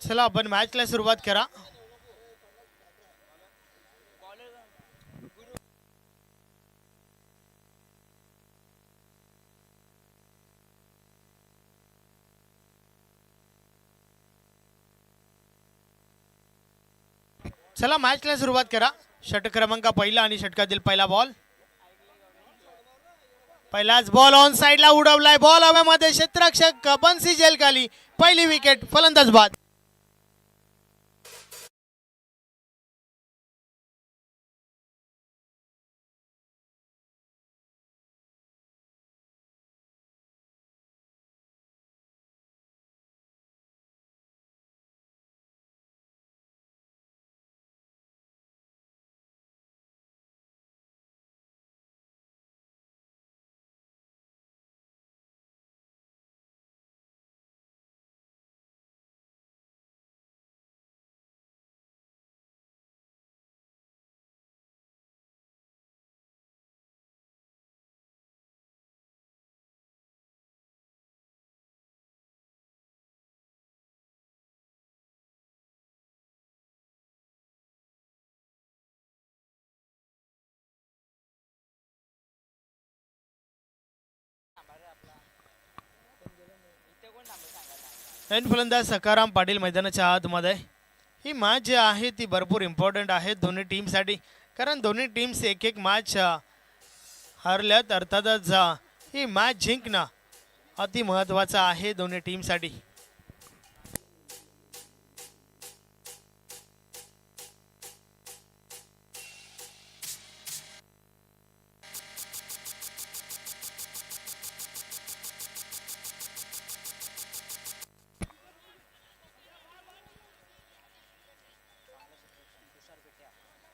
चला आपण मॅचला सुरुवात करा. चला मॅचला सुरुवात करा. षटक क्रमांक पहिला आणि षटकातील पहिला बॉल. पहिलाच बॉल ऑन साइडला उडवलाय. बॉल हवेमध्ये क्षेत्ररक्षक बन्सी जेल खाली. पहिली विकेट फलंदाज बाद. एन फलंदाज सकाराम पाटील मैदानाच्या आतमध्ये. ही मॅच जी आहे ती भरपूर इम्पॉर्टंट आहे दोन्ही टीमसाठी, कारण दोन्ही टीम्स एक एक मॅच हरल्यात. अर्थातच ही मॅच जिंकणं अति महत्त्वाचं आहे दोन्ही टीमसाठी.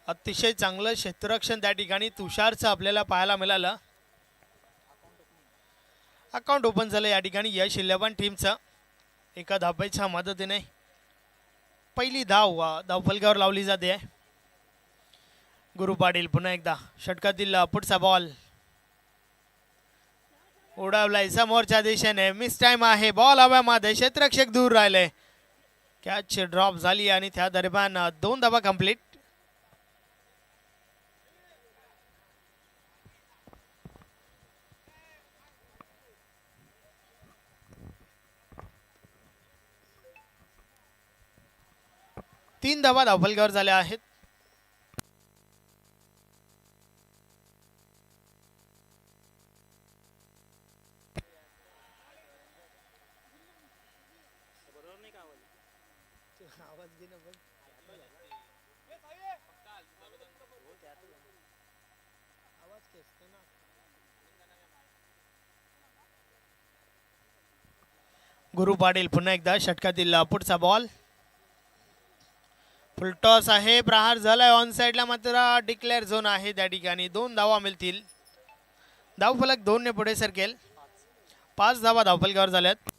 अतिशय चांगलं क्षेत्ररक्षण त्या ठिकाणी तुषारचं आपल्याला पाहायला मिळालं. अकाउंट ओपन झालं या ठिकाणी यश 11 टीमचं. एका धाब्याच्या मदतीने पहिली धावफलकावर लावली जाते. गुरु पाटील पुन्हा एकदा षटकातील पुढचा बॉल उडवलाय समोरच्या दिशेने. मिस टाइम आहे. बॉल हव्यामध्ये क्षेत्ररक्षक दूर राहिले. कॅच ड्रॉप झाली आणि त्या दरम्यान 2 धावा कंप्लीट. तीन धावा धावफलकावर झाल्या आहेत. गुरु पाटील पुन्हा एकदा षटकातील पुढचा बॉल. फुलटॉस आहे. प्रहार झालाय ऑन साइडला, मात्र डिक्लेअर झोन आहे त्या ठिकाणी. 2 धावा मिळतील. धावफलक 2 ने पुढे सरकेल. 5 धावा धावफलकावर झाल्यात.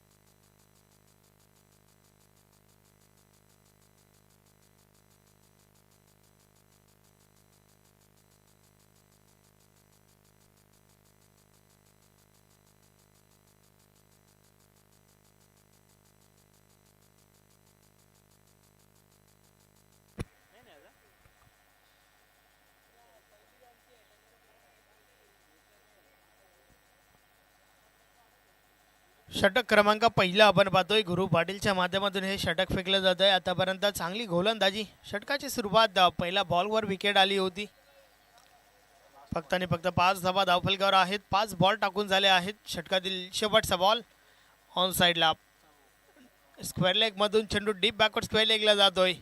षटक क्रमांक पहिला आपण पाहतोय. गुरु पाटीलच्या माध्यमातून हे षटक फेकलं जात आहे. आतापर्यंत चांगली गोलंदाजी. षटकाची सुरुवात पहिल्या बॉलवर विकेट आली होती. फक्त आणि फक्त 5 धावा धावफलकावर आहेत. 5 बॉल टाकून झाले आहेत. षटकातील शेवटचा बॉल ऑन साइडला. स्क्वेअर लेग मधून चेंडू डीप बॅकवर्ड स्क्वेअर लेगला जातोय.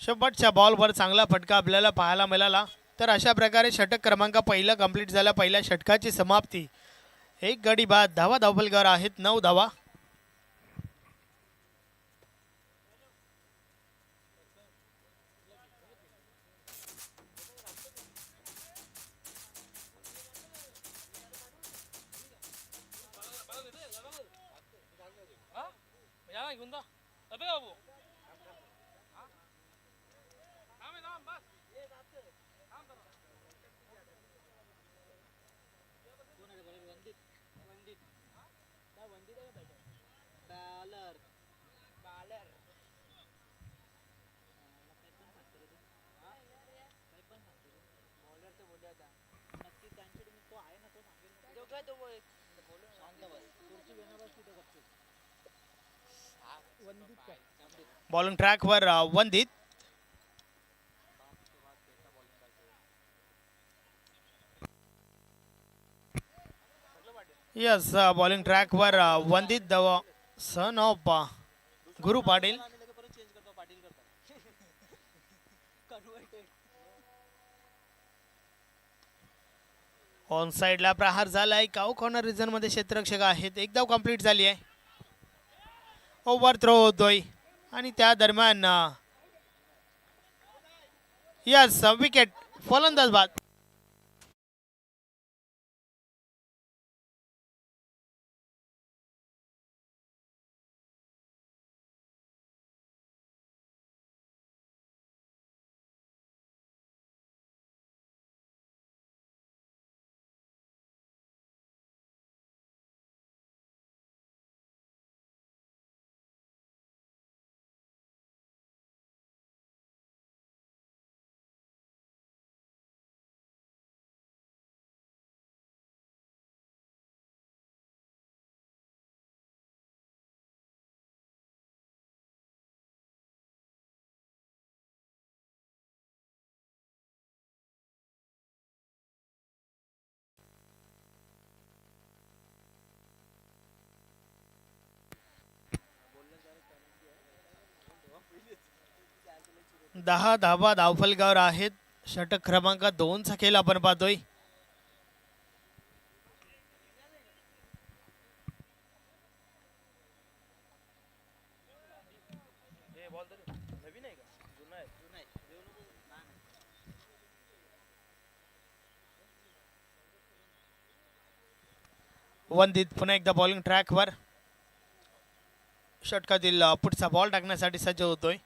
शेवटच्या बॉलवर चांगला फटका आपल्याला पाहायला मिळाला. तर अशा प्रकारे षटक क्रमांक पहिला कंप्लीट झाला. पहिल्या षटकाची समाप्ती एक गडी बाद, धावा धावफलकावर आहेत 9 धावा. बॉलिंग ट्रॅकवर वंदित. यस, बॉलिंग ट्रॅकवर वंदित धावा, son of Guru Patil. On साइडला प्रहार झालाय. काऊ कॉर्नर रिजन मध्ये क्षेत्ररक्षक आहेत. एक धाव कंप्लीट झाली आहे. ओव्हर थ्रो होतोय आणि त्या दरम्यान यस, विकेट, फलंदाज बाद. दहा धावा धावफलकावर आहेत. षटक क्रमांक 2 चा खेळ आपण पाहतोय. वंदित पुन्हा एकदा बॉलिंग ट्रॅकवर षटकातील पुढचा बॉल टाकण्यासाठी सज्ज होतोय.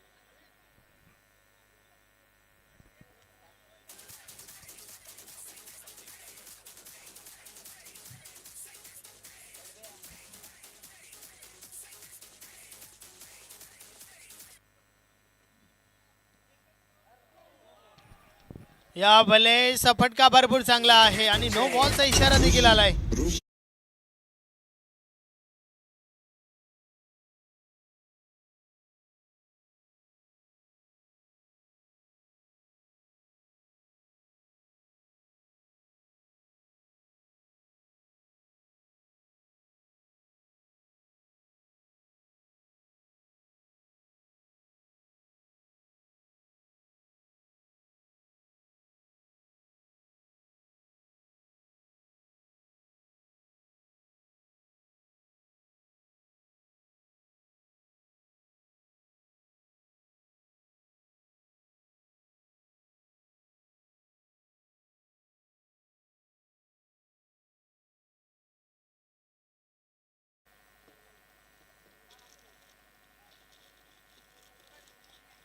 या भले फटका भरपूर चांगला आहे आणि नो बॉलचा इशारा देखील आलाय.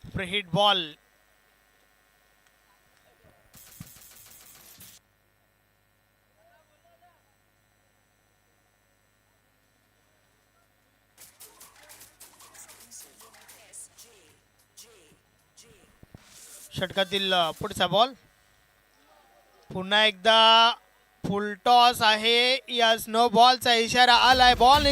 Free hit ball. षटकातील पुढचा बॉल पुन्हा एकदा फुल टॉस आहे. यस, नो बॉलचा इशारा आलाय. Ball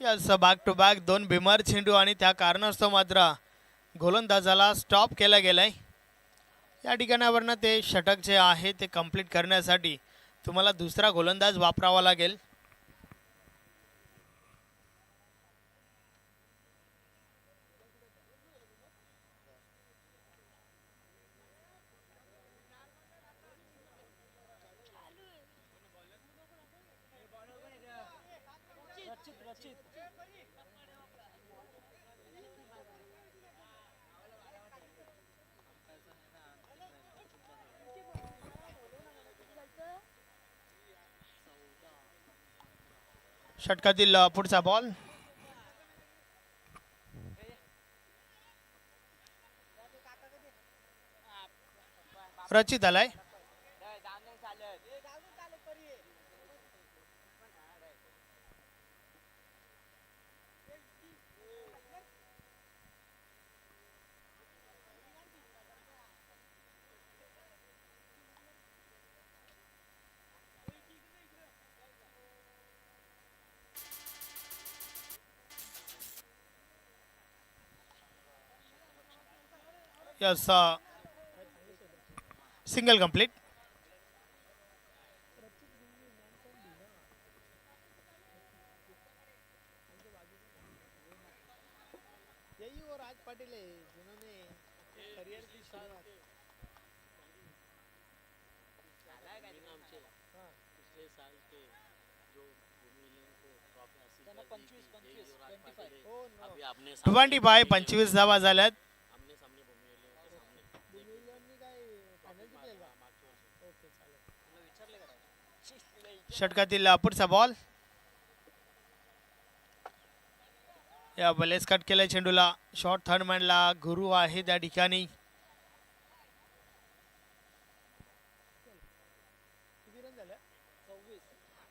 yes, back to back दोन बिमर चेंडू आणि त्या कारणास्तव मात्र गोलंदाजाला स्टॉप केला गेलाय. या ठिकाणावरनं ते षटक जे आहे ते कंप्लीट करण्यासाठी तुम्हाला दुसरा गोलंदाज वापरावा लागेल. षटकातील पुढचा बॉल रचित आलाय. Yes, single complete. Twenty five 25 धावा झाल्यात. षटकातील पुढचा बॉल या बलेस कट केल्या चेंडूला. शॉर्ट थर्ड मॅनला गुरु आहे त्या ठिकाणी.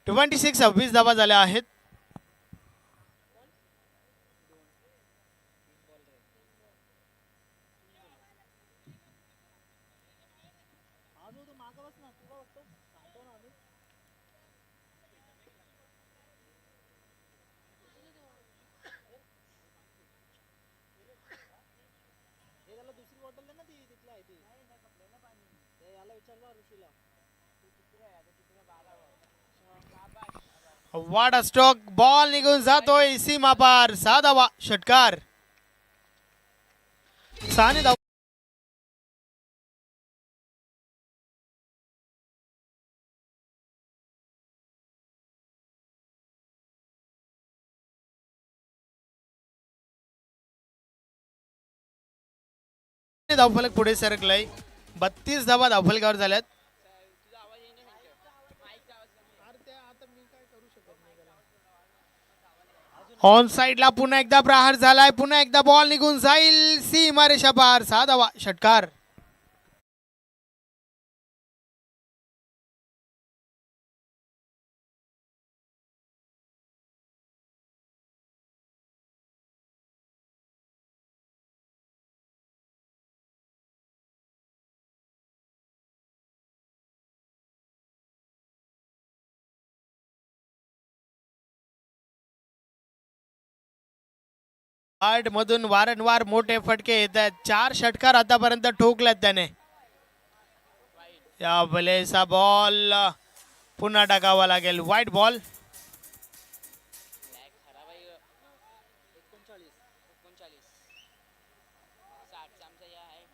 ट्वेंटी 26 धावा झाल्या आहेत. वाडा स्ट्रोक, बॉल निघून जातोय सीमा पार. 6 धावा, षटकार. 6 धावा. धावफलक पुढे सरकलाय. 32 धावा धावफलकावर झाल्यात. ऑन साइडला पुन्हा एकदा प्रहार झालाय. पुन्हा एकदा बॉल निघून जाईल सीमा रेषा पार. 6 धावा, षटकार. आर्ट मधून वारंवार मोठे फटके येत आहेत. 4 षटकार आतापर्यंत ठोकल्यात त्याने. या बलेचा बॉल पुन्हा टाकावा लागेल. वाईट बॉल.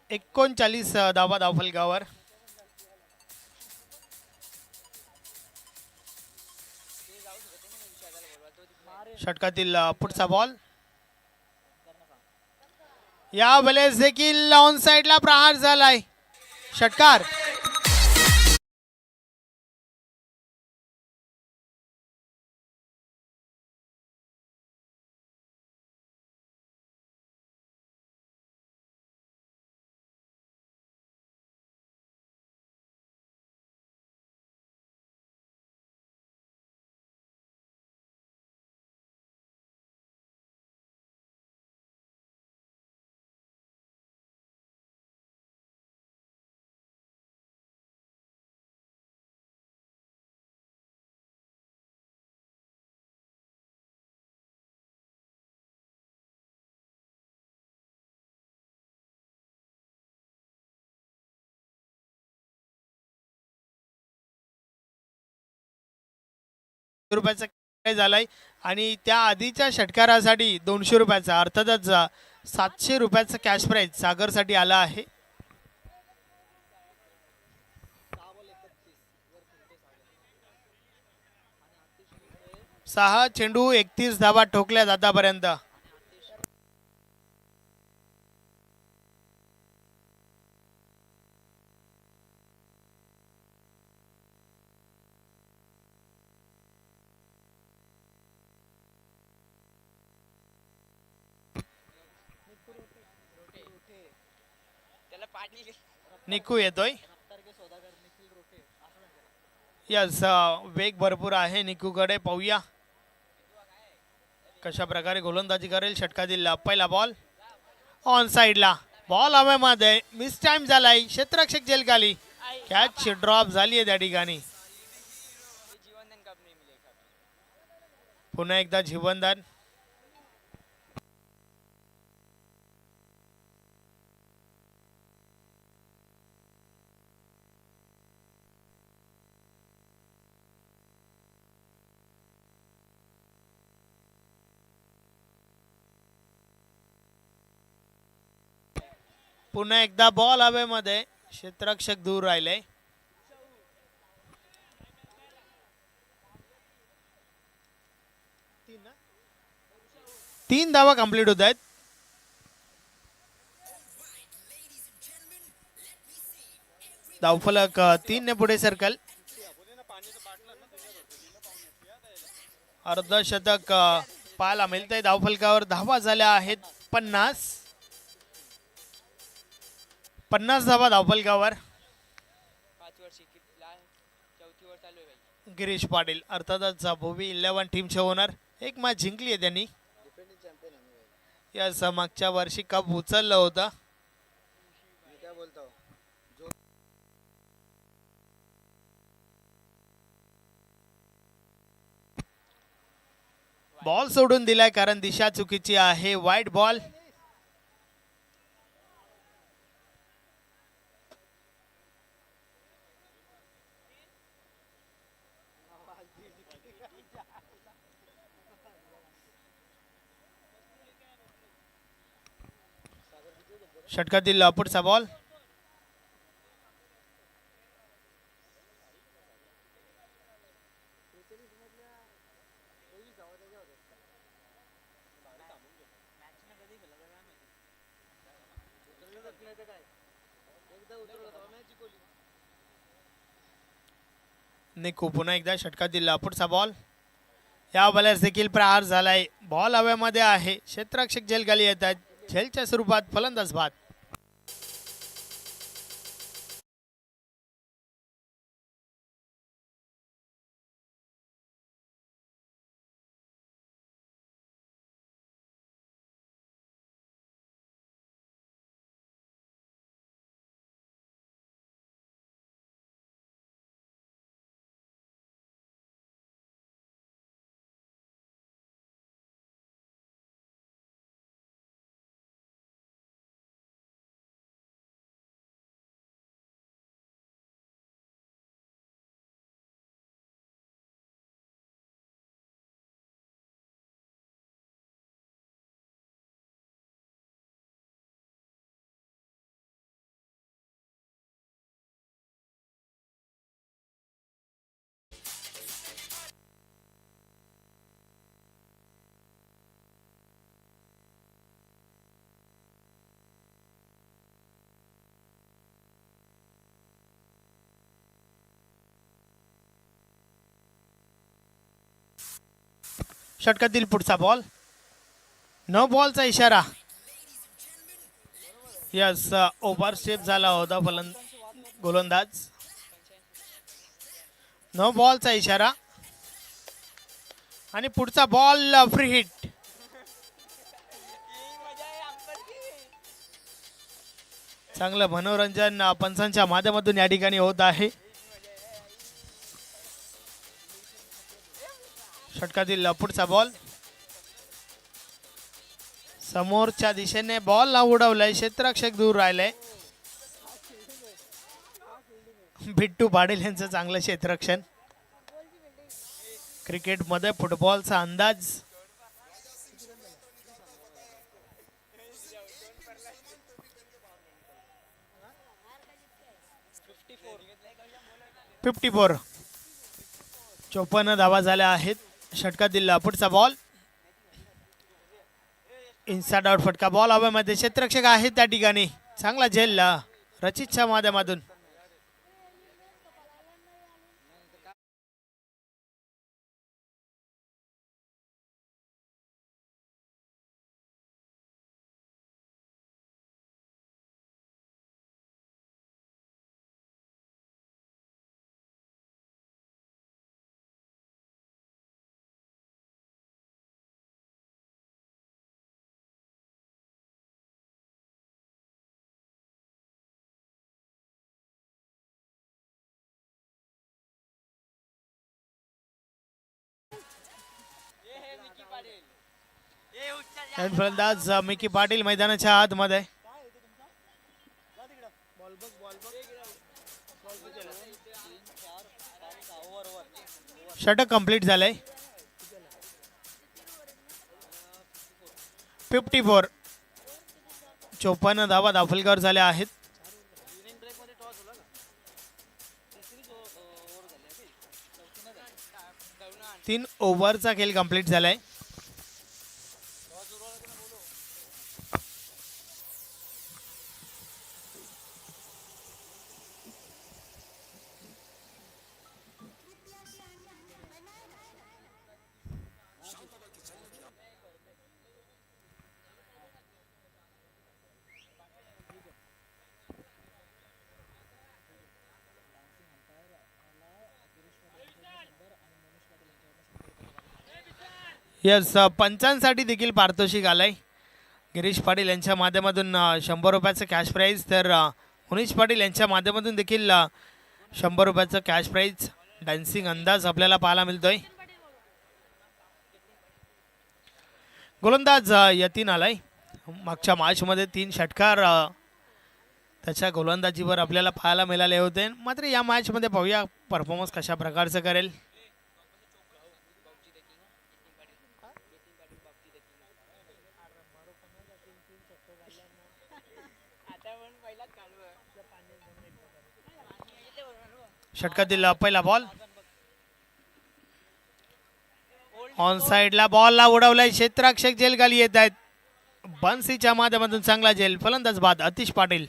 39 धावा धावफलकावर. षटकातील पुढचा बॉल या वेळेस देखील ऑन साइडला प्रहार झालाय. षटकार. रुपयाचा काय झालाय आणि त्या आधीच्या षटकारासाठी 200 रुपयाचा अर्थातच 700 रुपयाचा कॅश प्राइज सागरसाठी आला आहे. 6 चेंडू 31 धावा ठोकल्या आतापर्यंत. निकू येतोय. यस वेग भरपूर आहे निकूकडे. पाहूया कशा प्रकारे गोलंदाजी करेल षटकातील पहिला बॉल ऑन साइडला. बॉल हवेमध्ये मिस टाइम झालाय. क्षेत्ररक्षक जेलखाली. कॅच ड्रॉप झाली आहे त्या ठिकाणी. पुन्हा एकदा जीवनदान. पुन्हा एकदा बॉल हवेमध्ये. क्षेत्ररक्षक दूर राहिले. तीन धावा कंप्लीट होत आहेत. धावफलक 3 ने पुढे सरकल. अर्धशतक पाहायला मिळतंय. धावफलकावर धावा झाल्या आहेत 50 धावा धावफलकावर. गिरीश पाटील अर्थातच भोवी 11 टीमचे ओनर. एक मॅच जिंकली आहे त्यांनी. या मागच्या वर्षी कप उचललं होतं. बॉल सोडून दिलाय कारण दिशा चुकीची आहे. वाईट बॉल. षटकातील पुढचा बॉल. निकू पुन्हा एकदा षटकातील पुढचा बॉल. या बॉलर्स देखील प्रहार झालाय. बॉल हवेमध्ये आहे. क्षेत्ररक्षक जेलखाली येत आहेत. झेलच्या स्वरूपात फलंदाज बाद. षटकातील पुढचा बॉल. नो बॉलचा इशारा. यस ओव्हर स्टेप झाला होता गोलंदाज. नो बॉलचा इशारा आणि पुढचा बॉल फ्री हिट. चांगलं मनोरंजन पंचांच्या माध्यमातून या ठिकाणी होत आहे. षटकातील पुढचा बॉल. समोरच्या दिशेने बॉल ला उडवलाय. क्षेत्ररक्षक दूर राहिलंय. बिट्टू पाटील यांचं चांगलं क्षेत्ररक्षण. क्रिकेटमध्ये फुटबॉलचा अंदाज. फिफ्टी 54 धावा झाल्या आहेत. षटकात दिला पुढचा बॉल. इनसाइड आउट फटका. बॉल हवेमध्ये. क्षेत्ररक्षक आहेत त्या ठिकाणी. चांगला झेलला रचितच्या माध्यमातून. फलंदाज मिकी पाटील मैदानाच्या आतमध्ये. षटक कंप्लीट झालंय. 54 54 धावा दाखलकर झाल्या आहेत. 3 ओव्हरचा खेळ कंप्लीट झालाय. यस पंचांसाठी देखील पारितोषिक आलंय. गिरीश पाटील यांच्या माध्यमातून 100 रुपयाचं कॅश प्राईज. तर मुनीश पाटील यांच्या माध्यमातून देखील 100 रुपयाचं कॅश प्राईज. डान्सिंग अंदाज आपल्याला पाहायला मिळतोय. गोलंदाज यतीन आलाय. मागच्या मॅचमध्ये 3 षटकार त्याच्या गोलंदाजीवर आपल्याला पाहायला मिळाले होते. मात्र या मॅचमध्ये पाहूया परफॉर्मन्स कशा प्रकारचं करेल. षटकातील पहिला बॉल. ऑन साइडला बॉलला उडवलाय. क्षेत्ररक्षक जेल खाली येत आहेत. बन्सीच्या माध्यमातून चांगला जेल. फलंदाज बाद आतिश पाटील.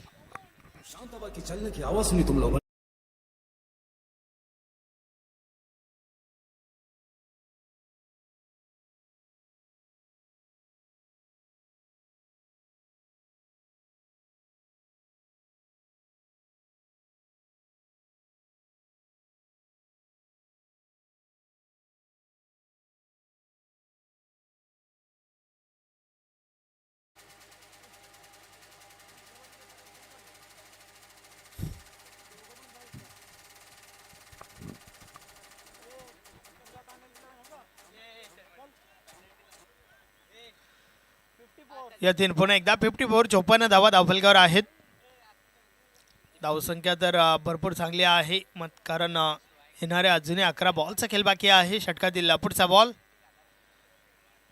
यतीन पुन्हा एकदा 54 54 धावा दाखलकर आहेत. धावसंख्या तर भरपूर चांगली आहे. कारण येणाऱ्या अजूनही 11 बॉलचा खेळ बाकी आहे. षटकातील पुढचा बॉल.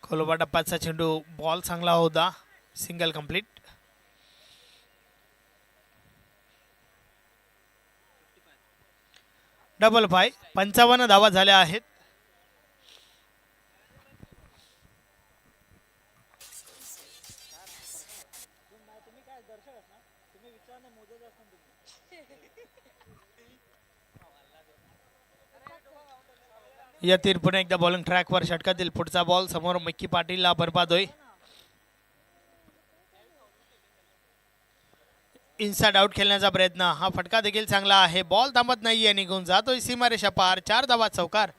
खोलोबा टप्प्याचा चेंडू. बॉल चांगला होता. Single complete. डबल 5. 55 धावा झाल्या आहेत. यतीन पुन्हा एकदा बॉलिंग ट्रॅकवर. षटकातील पुढचा बॉल. समोर मिकी पाटीलला बरबाद होय. इनसाइड आउट खेळण्याचा प्रयत्न. हा फटका देखील चांगला आहे. बॉल थांबत नाहीये. निघून जातोय सीमारेषा पार. 4 धावा चौकार.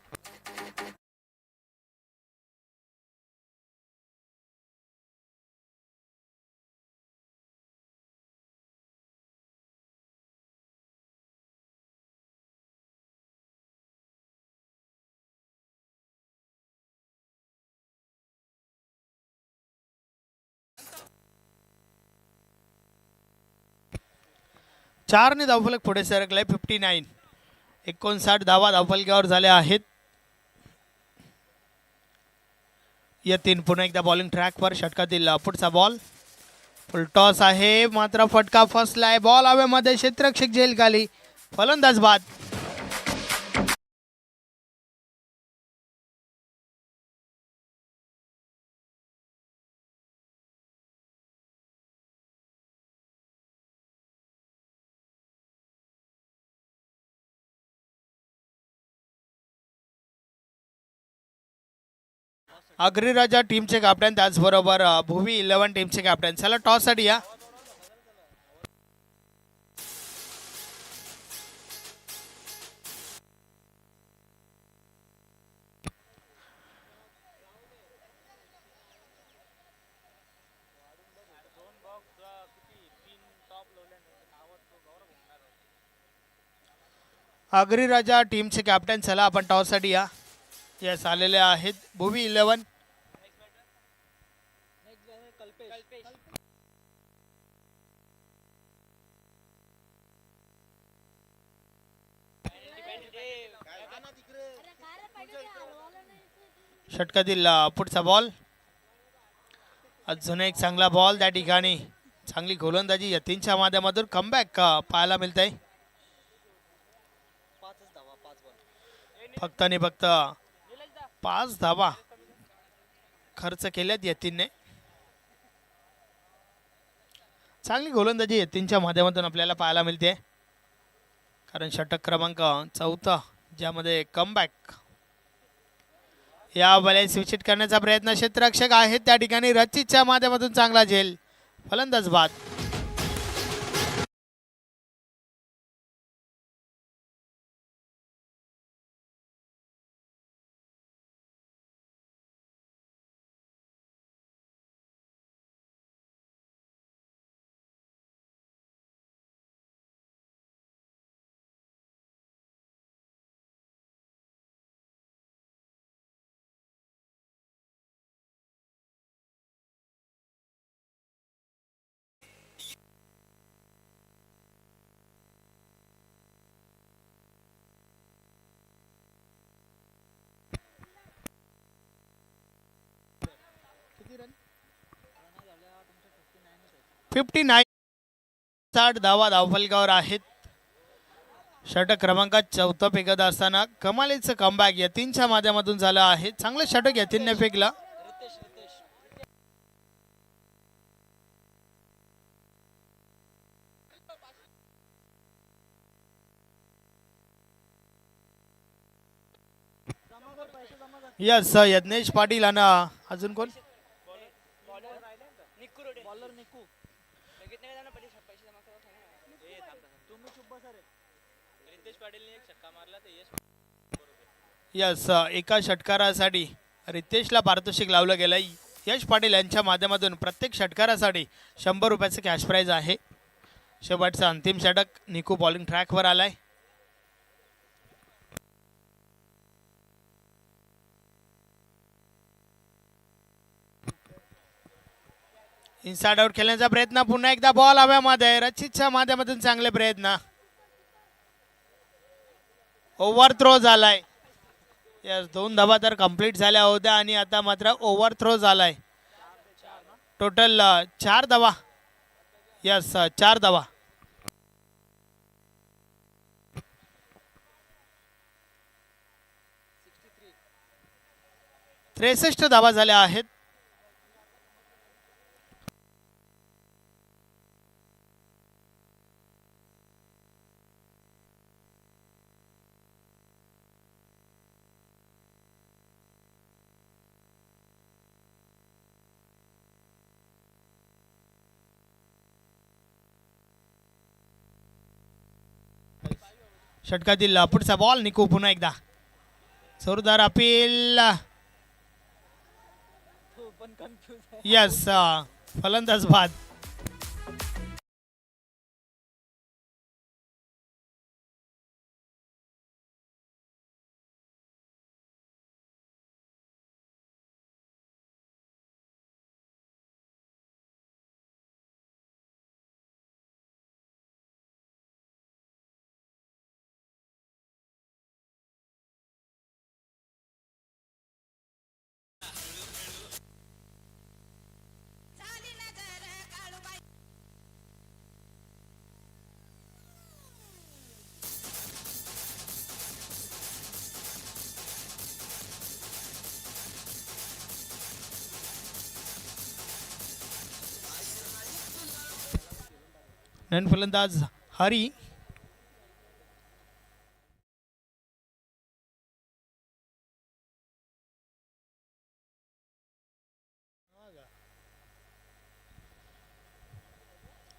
चारने धावफलक पुढे सरकलाय. 59. 59 धावा धावफलकावर झाल्या आहेत. यतीन पुन्हा एकदा बॉलिंग ट्रॅकवर. षटकातील पुढचा बॉल फुल टॉस आहे मात्र फटका फसलाय. बॉल हवेमध्ये, क्षेत्ररक्षक झेल खाली, फलंदाज बाद. अग्निराजा टीमचे कॅप्टन, त्याचबरोबर भुवी 11 टीमचे कॅप्टन. चला टॉससाठी या. अग्निराजा टीमचे कॅप्टन, चला आपण टॉससाठी या. यस आलेले आहेत भुवी 11. षटकातील पुढचा बॉल, अजून एक चांगला बॉल त्या ठिकाणी. चांगली गोलंदाजी यतीनच्या माध्यमातून कमबॅक पाहायला मिळत आहे. फक्त आणि फक्त 5 धावा खर्च केल्यात यतीनने. चांगली गोलंदाजी यतीनच्या माध्यमातून आपल्याला पाहायला मिळते, कारण षटक क्रमांक 4 ज्यामध्ये कमबॅक. या बॅलेन्स विकेट करण्याचा प्रयत्न क्षेत्ररक्षक आहेत त्या ठिकाणी. रचितच्या माध्यमातून चांगला झेल, फलंदाज बाद. फिफ्टी 60 धावा धावफलकावर आहेत. षटक क्रमांक 4 फेकत असताना कमालीचं कमबॅक यतीनच्या माध्यमातून झालं आहे. चांगलं षटक यतीनने फेकलं. यस यज्ञेश पाटील आणि अजून कोण, यस एका षटकारासाठी रितेशला पारितोषिक लावलं गेलं. यश पाटील यांच्या माध्यमातून प्रत्येक षटकारासाठी 100 रुपयाचं कॅश प्राइज आहे. शेवटचा अंतिम षटक निकू बॉलिंग ट्रॅकवर आलाय. इनसाइड आउट खेळण्याचा प्रयत्न, पुन्हा एकदा बॉल हव्यामध्ये, रचितच्या माध्यमातून चांगले प्रयत्न. ओव्हर थ्रो झालाय. यस 2 धावा तर कंप्लीट झाल्या होत्या आणि आता मात्र ओव्हर थ्रो झालाय. टोटल 4 धावा. यस 4 धावा. 63 धावा झाल्या आहेत. षटकातील पुढचा बॉल निकू पुन्हा एकदा जोरदार अपील. यस फलंदाज बाद. नवीन फलंदाज हरी.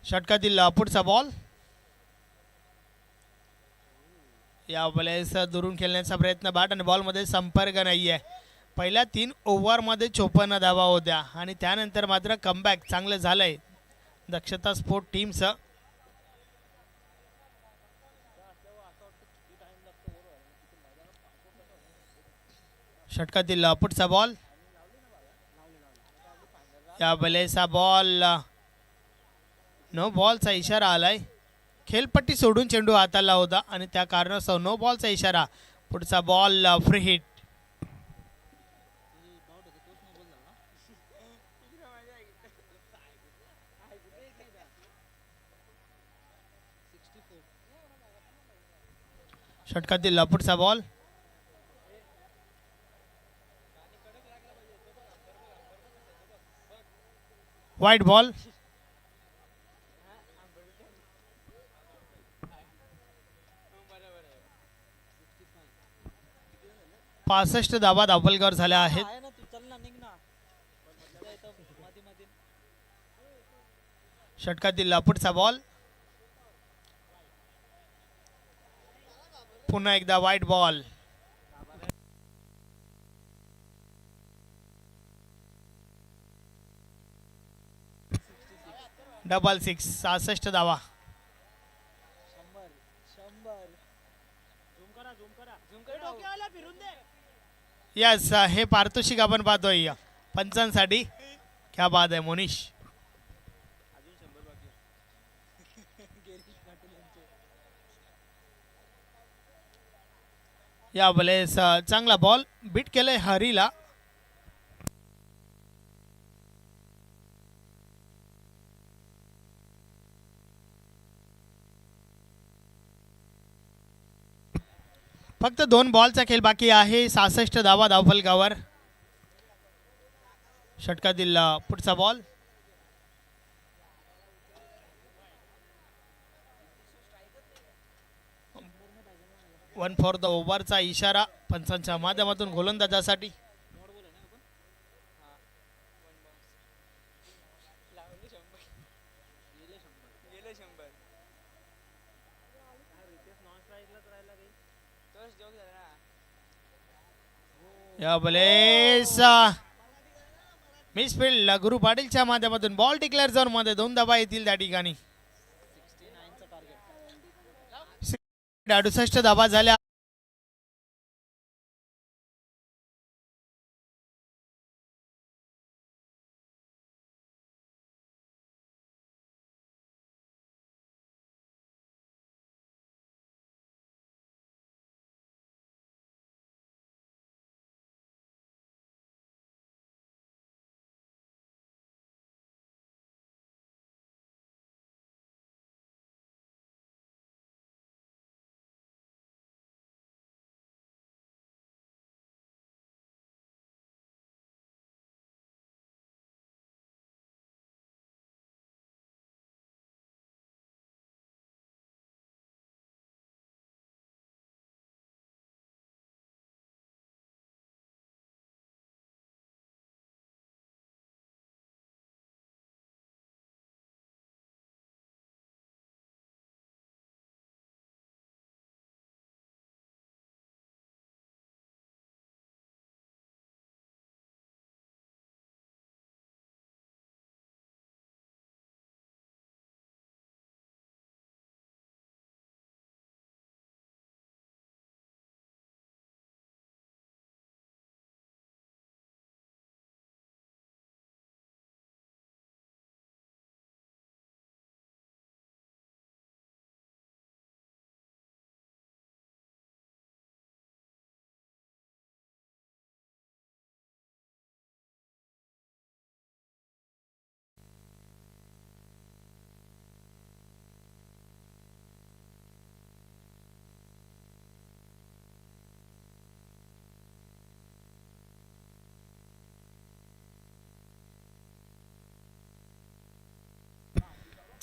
षटकातील पुढचा बॉल. या वेळेस दुरून खेळण्याचा प्रयत्न बॅट आणि बॉलमध्ये संपर्क नाही आहे. पहिल्या 3 ओव्हरमध्ये 54 धावा होत्या आणि त्यानंतर मात्र कमबॅक चांगलं झालंय दक्षता स्पोर्ट टीमचं. षटकातील पुढचा बॉल. या वेळेस बॉल नो बॉलचा इशारा आलाय. खेळपट्टी सोडून चेंडू हाताला होता आणि त्या कारणास्तव नो बॉलचा इशारा. पुढचा बॉल फ्री हिट. षटकातील पुढचा बॉल. वाईट बॉल. 65 धावा धावलगार झाल्या आहेत. षटकातील पुढचा बॉल. पुन्हा एकदा वाईट बॉल. डबल 6. 66 धावा. यस, हे पारितोषिक आपण पाहतोय पंचांसाठी. क्या बात आहे मोनिश. या वेळेस चांगला बॉल बीट केलंय हरीला. फक्त 2 बॉलचा खेळ बाकी आहे. 66 धावा धावफलकावर. षटकातील पुढचा बॉल. 1 फॉर द ओव्हरचा इशारा पंचांच्या माध्यमातून गोलंदाजासाठी. या बलेस मिसफील्ड गुरु पाटीलच्या माध्यमातून बॉल डिक्लेअर झोन मध्ये 2 धावा येतील त्या ठिकाणी. 68 धावा झाल्या.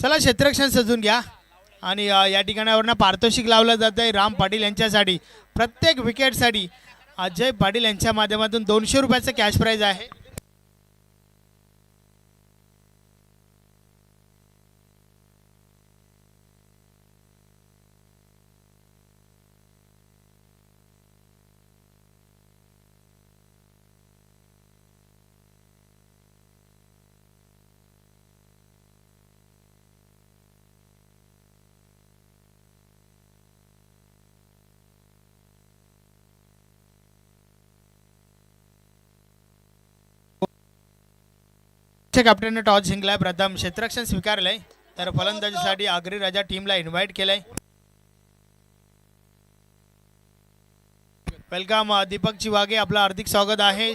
चला क्षेत्ररक्षण सजून घ्या आणि या ठिकाणावरनं पारितोषिक लावलं जात आहे राम पाटील यांच्यासाठी. प्रत्येक विकेटसाठी अजय पाटील यांच्या माध्यमातून 200 रुपयाचं कॅश प्राइज आहे. कॅप्टनने टॉस जिंकलाय. प्रथम क्षेत्ररक्षण स्वीकारलंय तर फलंदाजीसाठी आगरी राजा टीमला इन्व्हाइट केलंय. वेलकम दीपक चिवागे, आपलं हार्दिक स्वागत आहे.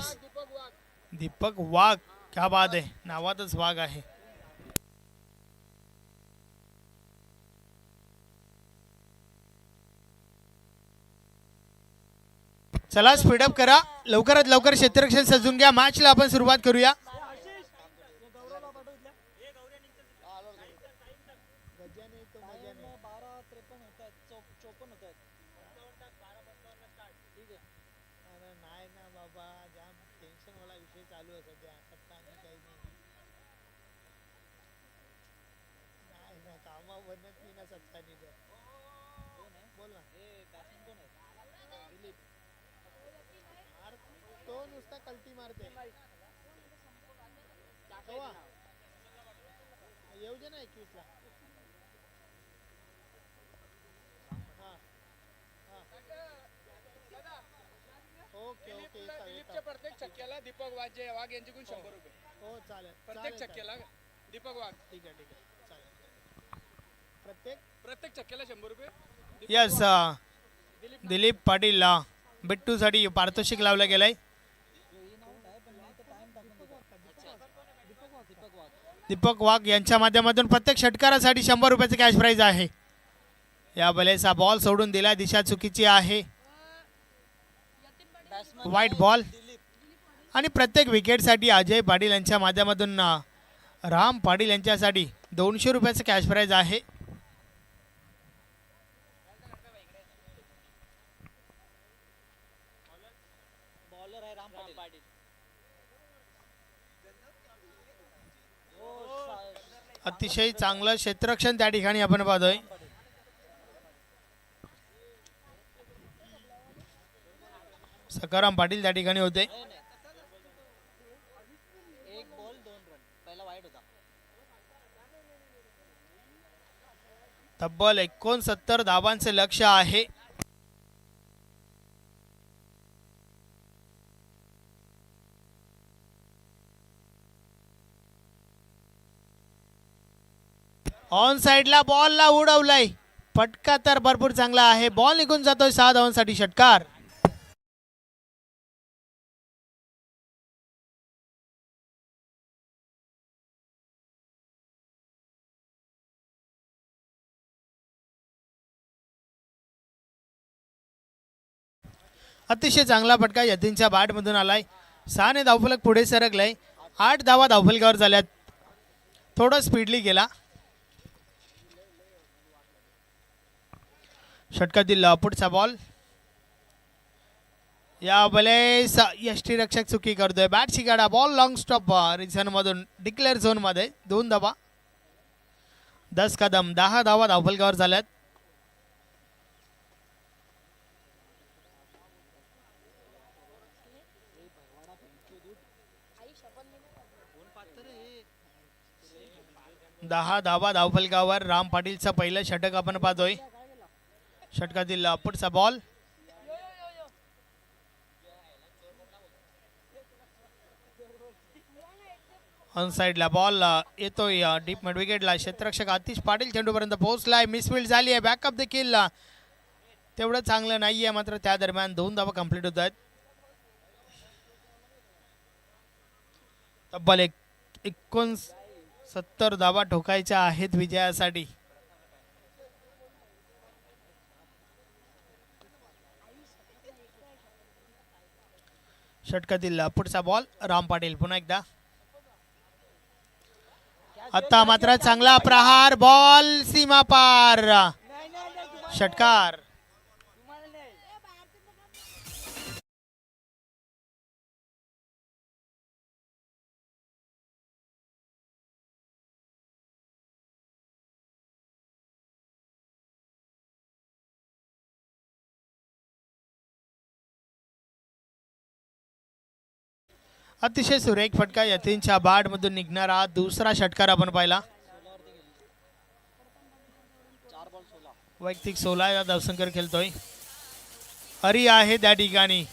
दीपक वाघ, क्या बात आहे, नावातच वाघ आहे. चला स्पीडअप करा, लवकरात लवकर क्षेत्ररक्षण सजून घ्या. मॅचला आपण सुरुवात करूया. कल्टी मारते येऊ दे ना 21 ला. Okay okay. दिलीपच्या प्रत्येक छक्क्याला दीपक वाघ यांच्याकडून 100 रुपये. हो चालेल. प्रत्येक छक्क्याला दीपक वाघ. ठीक आहे ठीक आहे चालेल. प्रत्येक छक्क्याला 100 रुपये. यस दिलीप पाटील बिट्टूसाठी पारितोषिक लावलं गेलंय. दीपक वाघ यांच्या माध्यमातून प्रत्येक षटकारासाठी 100 रुपयाचं कॅश प्राइज आहे. या बलेचा बॉल सोडून दिला, दिशा चुकीची आहे. वाईट बॉल आणि प्रत्येक विकेटसाठी अजय पाटील यांच्या माध्यमातून राम पाटील यांच्यासाठी 200 रुपयाचं कॅश प्राइज आहे. अतिशय चांगलं क्षेत्ररक्षण त्या ठिकाणी आपण पाहतोय. सकाराम पाटील त्या ठिकाणी होते. तब्बल 69 धावांचे लक्ष्य आहे. ऑन साइडला बॉलला उडवलाय, फटका तर भरपूर चांगला आहे. बॉल निघून जातोय 6 धावांसाठी षटकार. अतिशय चांगला फटका यतीनच्या बॅट मधून आलाय. 6 ने धावफलक पुढे सरकलाय. 8 धावा धावफलकावर झाल्यात. थोडा स्पीडली गेला. षटकातील पुढचा बॉल. या बले यष्टीरक्षक चुकी करतोय. बॅट शिकाडा, बॉल लॉंग स्टॉप रिझन मधून डिक्लेअर झोन मध्ये 2 धावा. 10 कदम, 10 धावा धावफलकावर झाल्यात. दहा धावा धावफलकावर राम पाटीलचं पहिलं षटक आपण पाहतोय. षटकातील पुढचा बॉल. ऑन साइडला बॉल येतोय डीप मिड विकेटला. क्षेत्ररक्षक आतिश पाटील चेंडूपर्यंत पोहोचलाय. मिसफील्ड झाली आहे. बॅकअप देखील तेवढं चांगलं नाहीये, मात्र त्या दरम्यान 2 धावा कंप्लीट होत आहेत. तब्बल 69 धावा ठोकायच्या आहेत विजयासाठी. षटकातील पुढचा बॉल. राम पाटील पुन्हा एकदा. आता मात्र चांगला प्रहार, बॉल सीमा पार, षटकार. अतिशय सुरेख फटका यतीनच्या बॅट मधून निघणारा दुसरा षटकार आपण पाहिला. वैयक्तिक 16 धावसंख्येवर खेळतोय. हरी आहे त्या ठिकाणी,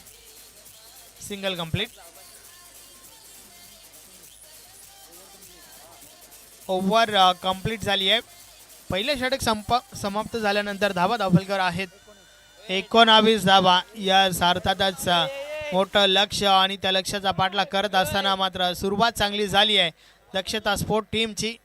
सिंगल कंप्लीट. ओव्हर कंप्लीट झाली आहे. पहिले षटक समाप्त झाल्यानंतर धावा धावफलकावर आहेत 19 धावा. या अर्थातच मोठं लक्ष आणि त्या लक्ष्याचा पाठलाग करत असताना मात्र सुरुवात चांगली झाली आहे दक्षता स्पोर्ट टीमची.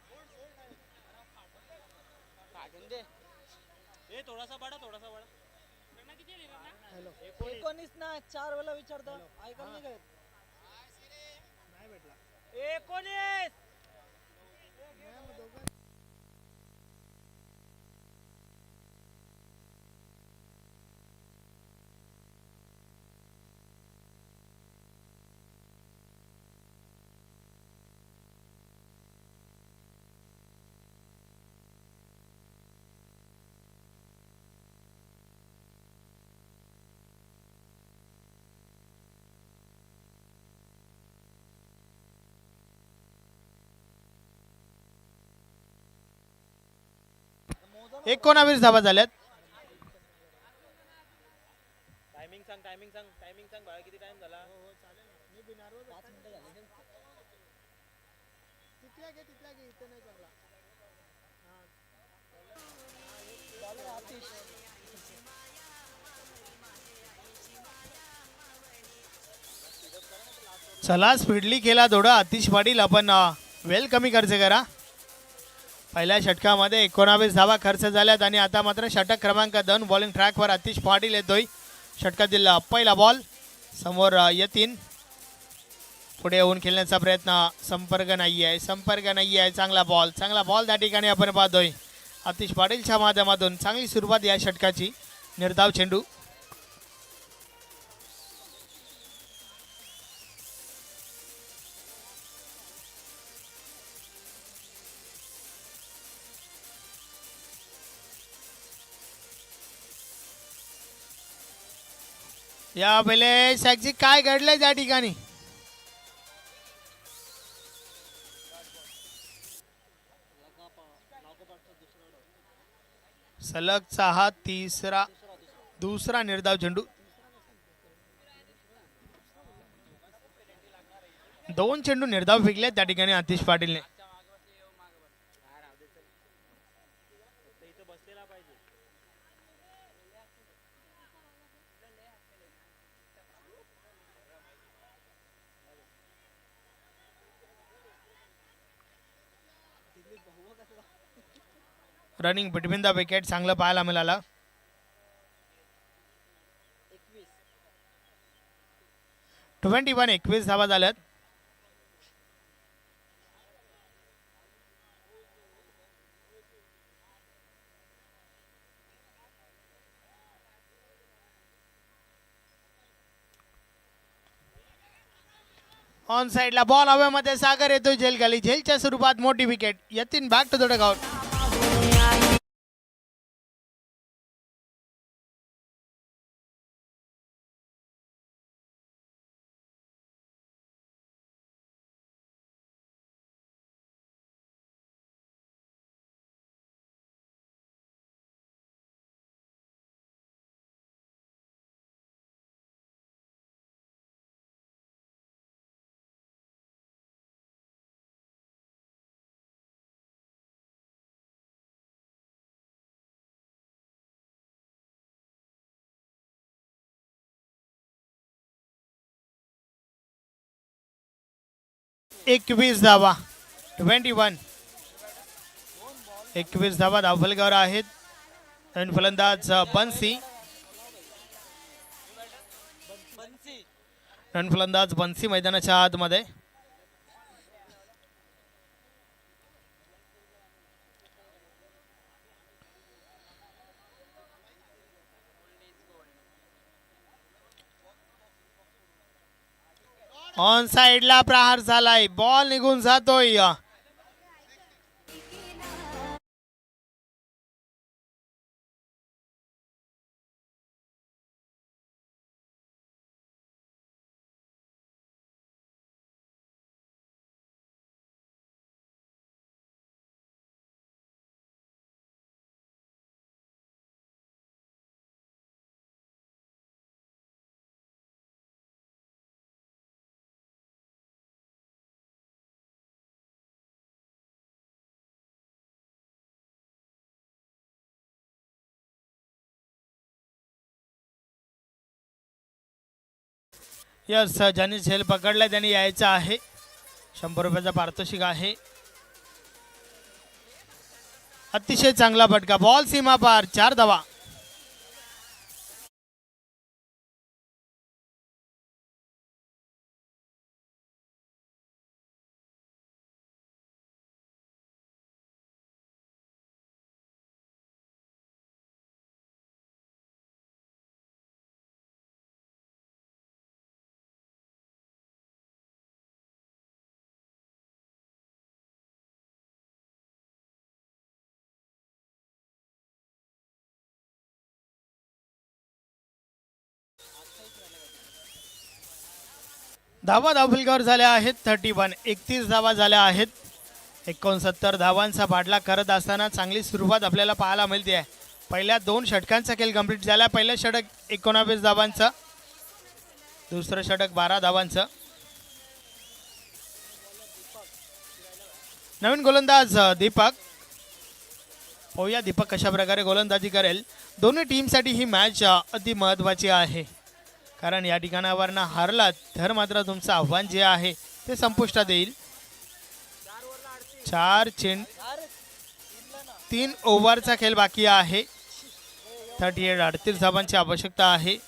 एक 19 धावा झाल्यात. टायमिंग सांग बाळा, किती टाइम झाला? चला स्पीडली केला थोडा आतिश पाटील. आपण वेल कमी खर्च करा. पहिल्या षटकामध्ये 19 धावा खर्च झाल्यात आणि आता मात्र षटक क्रमांक 2 बॉलिंग ट्रॅकवर आतिश पाटील येतोय. षटकातील पहिला बॉल समोर यतीन पुढे येऊन खेळण्याचा प्रयत्न. संपर्क नाही आहे. चांगला बॉल त्या ठिकाणी आपण पाहतोय आतिश पाटीलच्या माध्यमातून. चांगली सुरुवात या षटकाची. निर्धाव चेंडू. या पहिले साक्षी काय घडलंय त्या ठिकाणी? सलगचा हा दुसरा निर्धाव चेंडू. 2 चेंडू निर्धाव फेकले त्या ठिकाणी आतिश पाटीलने. रनिंग बिटवीन द विकेट चांगलं पाहायला मिळालं. 21 धावा झाल्यात. ऑन साइडला बॉल हवेमध्ये सागर येतोय झेल खाली. झेलच्या स्वरूपात मोठी wicket. Yatin back to the dugout. एकवीस धावा. 21 धावा धावफलकावर आहेत. नवीन फलंदाज बन्सी. नवीन फलंदाज बन्सी मैदानाच्या आतमध्ये. ऑन साइडला प्रहार झालाय, बॉल निघून जातोय. यस, ज्यांनी झेल पकडलाय त्यांनी यायचं आहे. 100 रुपयाचा पारितोषिक आहे. अतिशय चांगला फटका, बॉल सीमा पार, 4 धावा. धावा धावफलकावर झाल्या आहेत 31. 31 धावा झाल्या आहेत. 69 धावांचा पाठलाग करत असताना चांगली सुरुवात आपल्याला पाहायला मिळते आहे. पहिल्या 2 षटकांचा खेळ कंप्लीट झाला. पहिलं षटक 19 धावांचं, दुसरं षटक 12 धावांचं. नवीन गोलंदाज दीपक. पाहूया दीपक कशा प्रकारे गोलंदाजी करेल. दोन्ही टीमसाठी ही मॅच अति महत्त्वाची आहे, कारण या ठिकाणावरनं हारलात तर मात्र तुमचं आव्हान जे आहे ते संपुष्टात येईल. 3 ओव्हरचा खेळ बाकी आहे. 38 धावांची आवश्यकता आहे.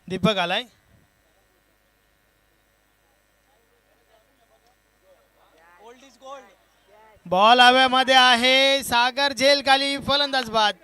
दीपक आलाय. बॉल हव्यामध्ये आहे. सागर झेल खाली, फलंदाज बाद.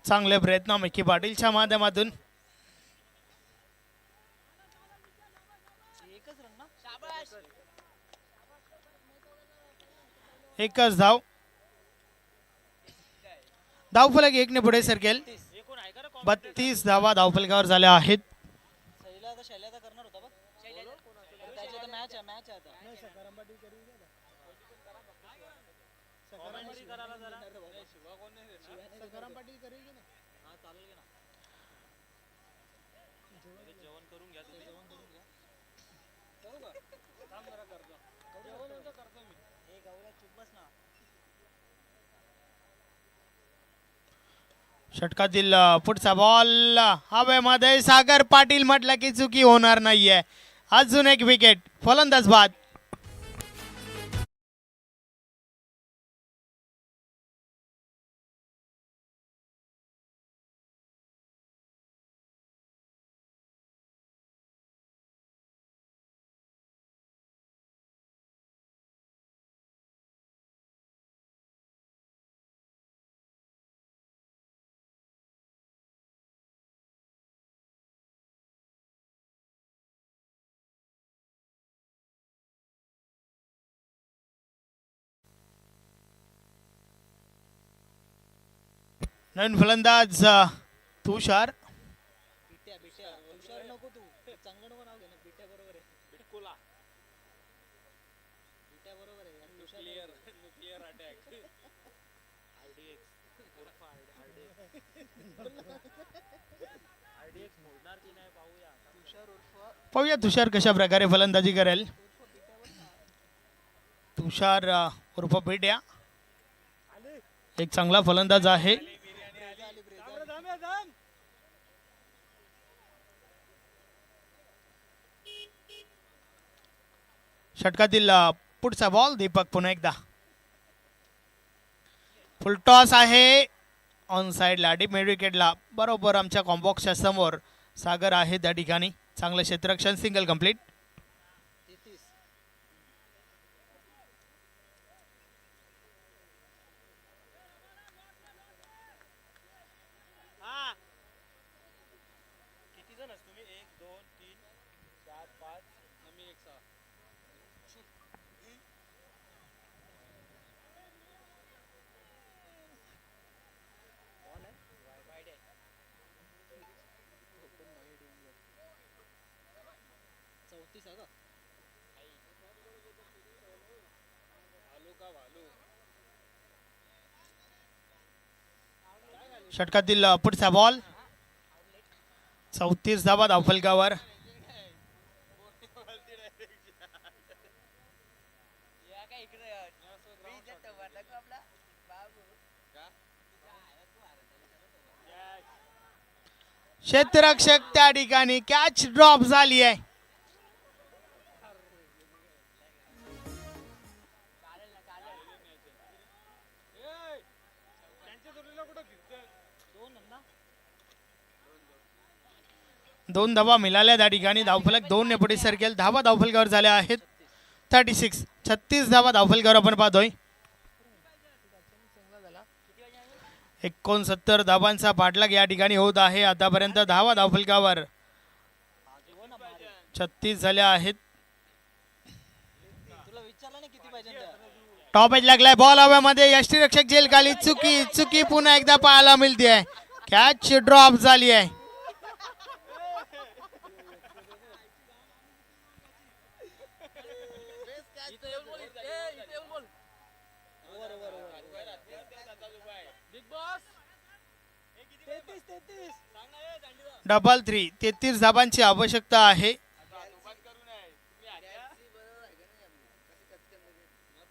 चांगले प्रयत्न मिकी पाटीलच्या माध्यमातून. एकच धाव. धावफलक 1 ने पुढे सरकेल. 32 धावा धावफलकावर झाल्या आहेत. षटकातील पुढचा बॉल हवेमध्ये. सागर पाटील म्हटलं की चुकी होणार नाहीये. अजून एक विकेट, फलंदाज बाद. नवीन फलंदाज तुषार. बिट्या बिट्या तुषार नको तू चांगलं नको नाव घे ना. बिट्या बरोबर आहे. बिटकुला बिट्या बरोबर आहे यार. तुषार न्यूक्लिअर न्यूक्लिअर अटॅक आरडीएक्स उर्फ आरडीएक्स मोडणार की नाही पाहूया. तुषार उर्फ पाहूया तुषार कशा प्रकारे फलंदाजी करेल. तुषार उर्फ बेट्या एक चांगला फलंदाज आहे. षटकातील पुढचा बॉल दीपक पुन्हा एकदा फुल टॉस आहे ऑन साइडला डीप मिड विकेटला बरोबर आमच्या कॉम्बॉक्सच्या समोर सागर आहे त्या ठिकाणी. चांगलं क्षेत्ररक्षण सिंगल कंप्लीट. 33. हा किती जण असतो तुम्ही 1 2 3 4 5 आम्ही 1 6 कौन है वाइड है 34 आहे का? भालू का भालू षटकातील पुढचा बॉल 34 धावा धावफलकावर. क्षेत्ररक्षक त्या ठिकाणी कॅच ड्रॉप झाली आहे. दोन धावा मिळाल्या त्या ठिकाणी. धावफलक 2 ने पुढे सरकेल. धावा धावफलकावर झाल्या आहेत 36. 36 धावा धावफलकावर आपण पाहतोय. 69 धावांचा पाठलाग या ठिकाणी होत आहे आतापर्यंत. धावा धावफलकावर 36 झाल्या आहेत. तुला विचारलं नाही किती पाहिजे त्या. टॉप एज लागलाय बॉल हव्यामध्ये. यष्टीरक्षक जेल खाली. चुकी चुकी पुन्हा एकदा पाहायला मिळते आहे. कॅच ड्रॉप झाली आहे. Big boss 33. डबल 3. 33 धावांची आवश्यकता आहे.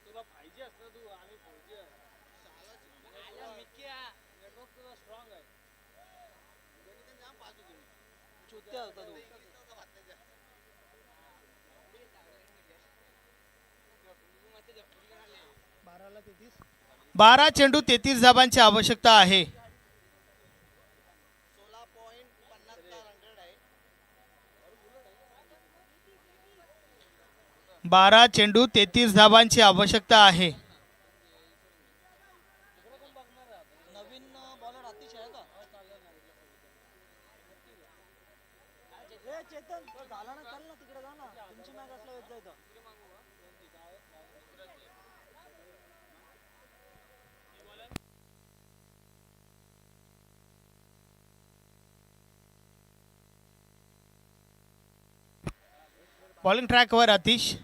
तुला पाहिजे असलं तू आम्ही पाहिजे नेटवर्क तुला स्ट्रॉंग आहे. चुत्या होता तू. 12 चेंडू 33 धावांची आवश्यकता आहे. 12 चेंडू 33 धावांची आवश्यकता आहे. नवीन बॉलर अतिश आहे का? ए चेतन तो झाला ना. चल ना तिकडे जा ना. तुमची मॅच असला येत जायचं. बॉलिंग ट्रॅकवर अतिश.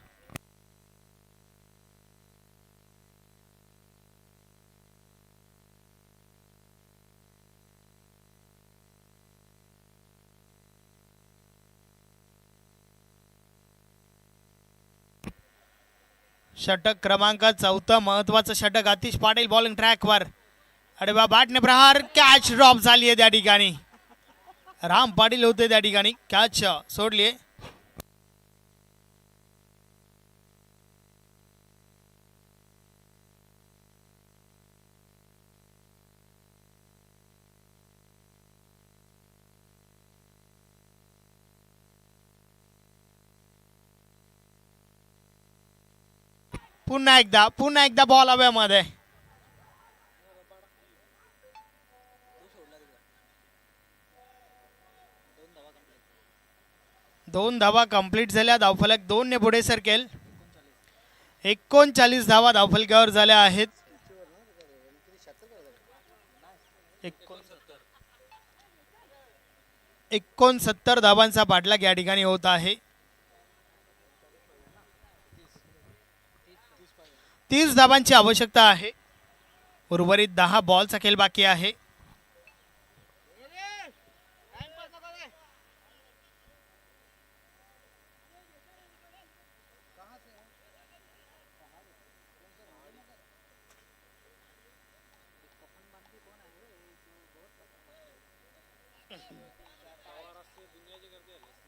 षटक क्रमांक 4 महत्वाचं षटक अतिश पाटील बॉलिंग ट्रॅकवर. अरे बा बॅटने प्रहार. कॅच ड्रॉप झाली आहे त्या ठिकाणी. राम पाटील होते त्या ठिकाणी. कॅच सोडली. पुन्हा एकदा बॉल हव्यामध्ये. दोन धावा कंप्लीट झाल्या. धावफलक 2 ने पुढे सरकेल. 39 धावा धावफलकावर झाल्या आहेत. 39 69 धावांचा पाठलाग या ठिकाणी होत आहे. 30 धावांची आवश्यकता आहे. उर्वरित 10 बॉलचा खेळ बाकी आहे.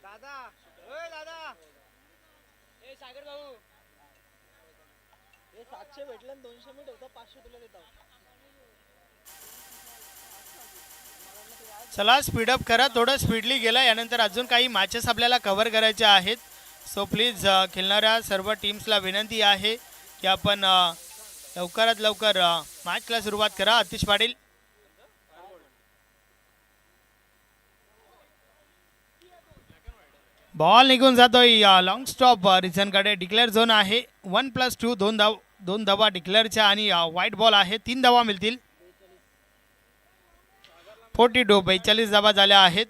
दादा ओय दादा ए सागर भाऊ हे 700 भेटले आणि 200 मी ठेवतो 500 तुला देतो. चला स्पीडअप करा, थोडं स्पीडली गेला. यानंतर अजून काही मॅचेस आपल्याला कव्हर करायचे आहेत. सो प्लीज खेळणाऱ्या सर्व टीम्सला विनंती आहे की आपण लवकरात लवकर मॅचला सुरुवात करा. आतिश पाटील बॉल निघून जातोय. लॉंग स्टॉप रिझनकडे. डिक्लेअर झोन आहे. 1+2 दोन धावा डिक्लेअरच्या आणि व्हाईट बॉल आहे. 3 धावा मिळतील. 42 धावा झाल्या आहेत.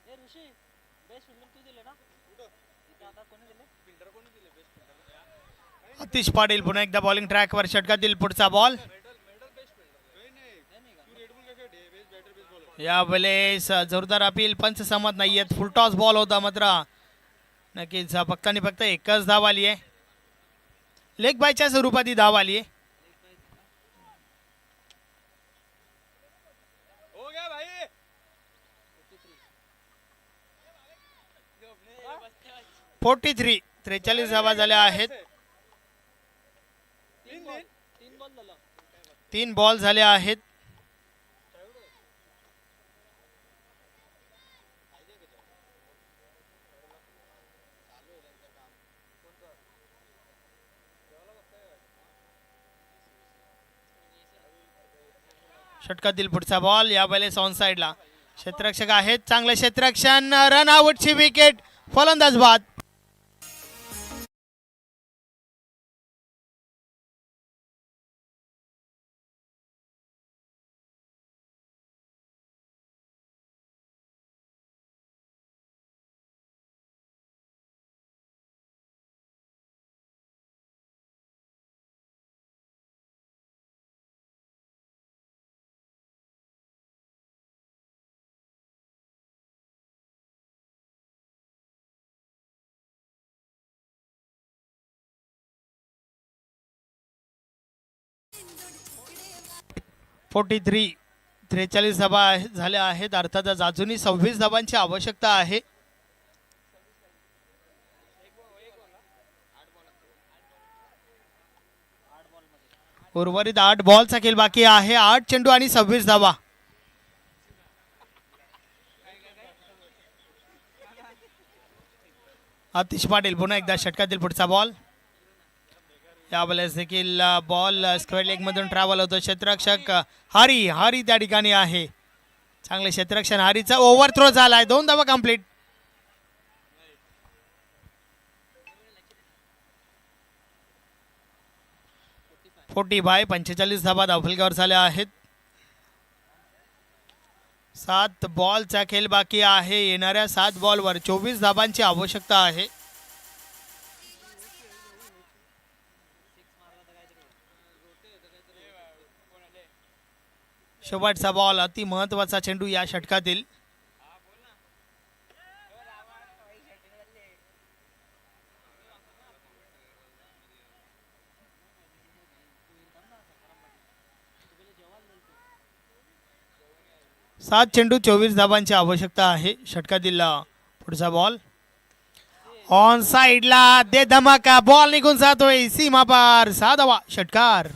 हे ऋषी बेस्ट फिल्डर तू दिले ना इथे आता कोणी दिले? आतिश पाटील पुन्हा एकदा बॉलिंग ट्रॅकवर. षटकातील पुढचा बॉल. यावेळेस जोरदार अपील. पंच सहमत नाहीयेत. फुल टॉस बॉल होता मात्र नक्कीच फक्त आणि फक्त एकच धाव आली आहे. लेग बायच्या स्वरूपात ही धाव आली आहे. हो गया भाई 43 धावा झाल्या आहेत. 3 बॉल झालं. 3 बॉल झाले आहेत. षटकातील पुढचा बॉल. यावेळेस ऑन साइडला क्षेत्ररक्षक आहेत. चांगलं क्षेत्ररक्षण. रन आउटची विकेट. फलंदाज बाद. फोर्टी 43 धावा झाल्या आहेत. अर्थातच अजूनही 26 धावांची आवश्यकता आहे. उर्वरित 8 बॉलचा खेळ बाकी आहे. 8 चेंडू आणि 26 धावा. आतिश पाटील पुन्हा एकदा षटकातील पुढचा बॉल. यावेळेस देखील बॉल स्क्वेअर लेग मधून ट्रॅव्हल होतो. क्षेत्ररक्षक हारी त्या ठिकाणी आहे. चांगले क्षेत्ररक्षण हारीचा. ओव्हर थ्रो झालाय. 2 धावा कंप्लीट. बाय 45 धावा धावफलकावर झाल्या आहेत. 7 बॉलचा खेळ बाकी आहे. येणाऱ्या 7 बॉलवर 24 धावांची आवश्यकता आहे. शेवटचा बॉल. अति महत्वाचा चेंडू या षटकातील. सात चेंडू 24 धावांची आवश्यकता आहे. षटकातील पुढचा बॉल ऑन साइडला. दे धमाका. बॉल निघून जातोय सीमा पार. 6 धावा. षटकार.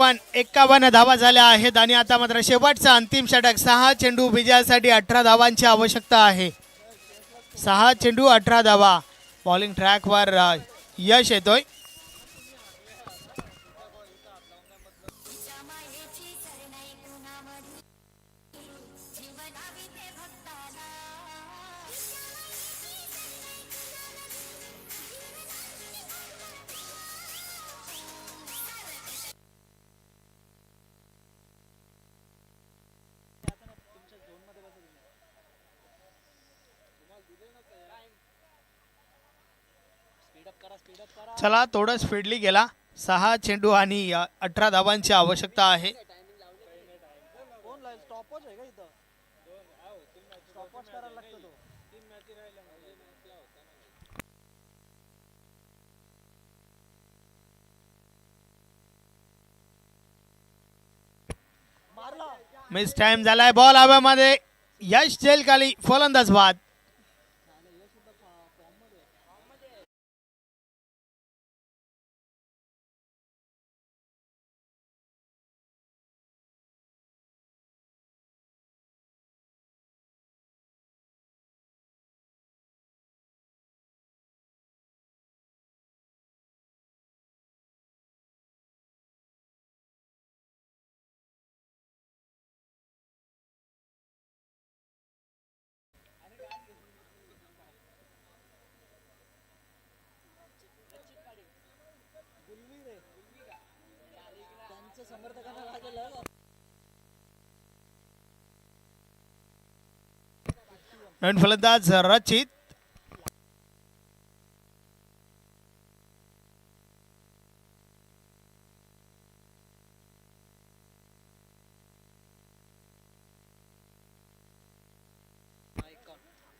पण 51 धावा झाल्या आहेत आणि आता मात्र शेवटचा अंतिम षटक 6 चेंडू विजयासाठी 18 धावांची आवश्यकता आहे. 6 चेंडू 18 धावा. बॉलिंग ट्रॅकवर यश येतोय. चला थोडं स्पीडली गेला. 6 चेंडू आणि 18 धावांची आवश्यकता आहे. कोण लाईल स्टॉपच आहे का इथं स्टॉपच करायला लागतो तो मारला मिस टाइम झालाय. बॉल हव्यामध्ये. यश जेल खाली. फलंदाज बाद. त्यांच्या समर्थकांना लागेल नवीन फलंदाज रचित.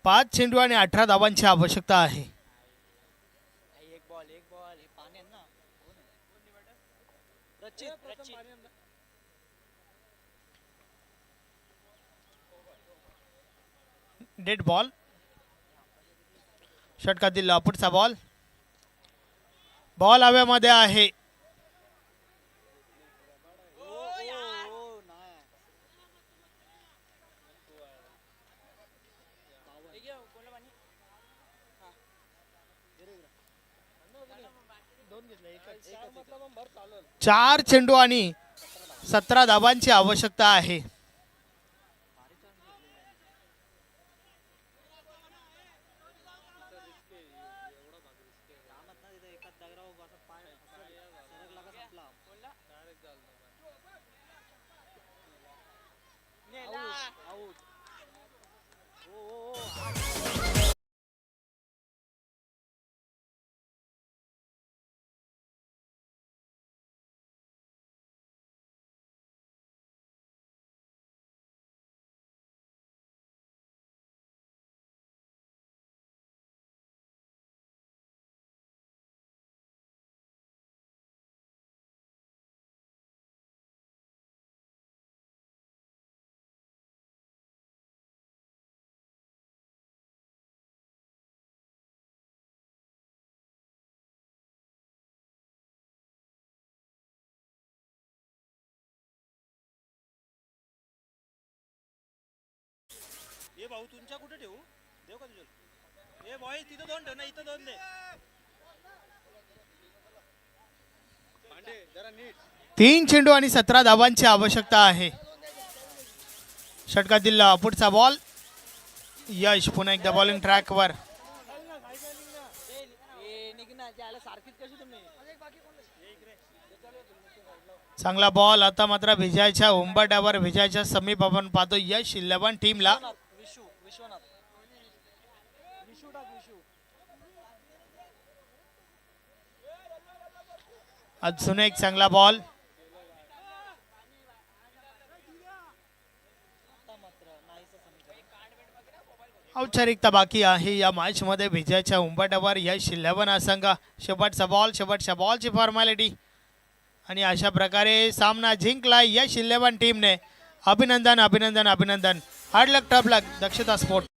पाच चेंडू आणि 18 धावांची आवश्यकता आहे. एक बॉल हे पाण्यात ना रचित डेड बॉल. षटकातील पुढचा बॉल. बॉल हव्यामध्ये आहे. चार चेंडू आणि 17 धावांची आवश्यकता आहे. ये भाऊ तुमच्या कुठे ठेवू देऊ का तुझ्या. ए बॉय तिथं दोन ठेव ना इथं दोन दे. भांडे जरा नीट. 3 चेंडू आणि 17 धावांची आवश्यकता आहे. षटकातील पुढचा बॉल. यश पुन्हा एकदा बॉलिंग ट्रॅकवर. सारखीच कशी तुम्ही चांगला बॉल. आता मात्र विजयाच्या उंबरठ्यावर विजयाच्या समीप आपण पाहतो यश 11 टीमला. विश्वनाथ अजून एक चांगला बॉल. औपचारिकता बाकी आहे या मॅच मध्ये. विजयाच्या उंबरठ्यावर यश 11 हा संघ. शेवटचा बॉल. शेवटच्या बॉलची फॉर्मॅलिटी आणि अशा प्रकारे सामना जिंकला यश 11 टीमने. अभिनंदन अभिनंदन अभिनंदन. हार्ड लक टफ लक दक्षता स्पोर्ट.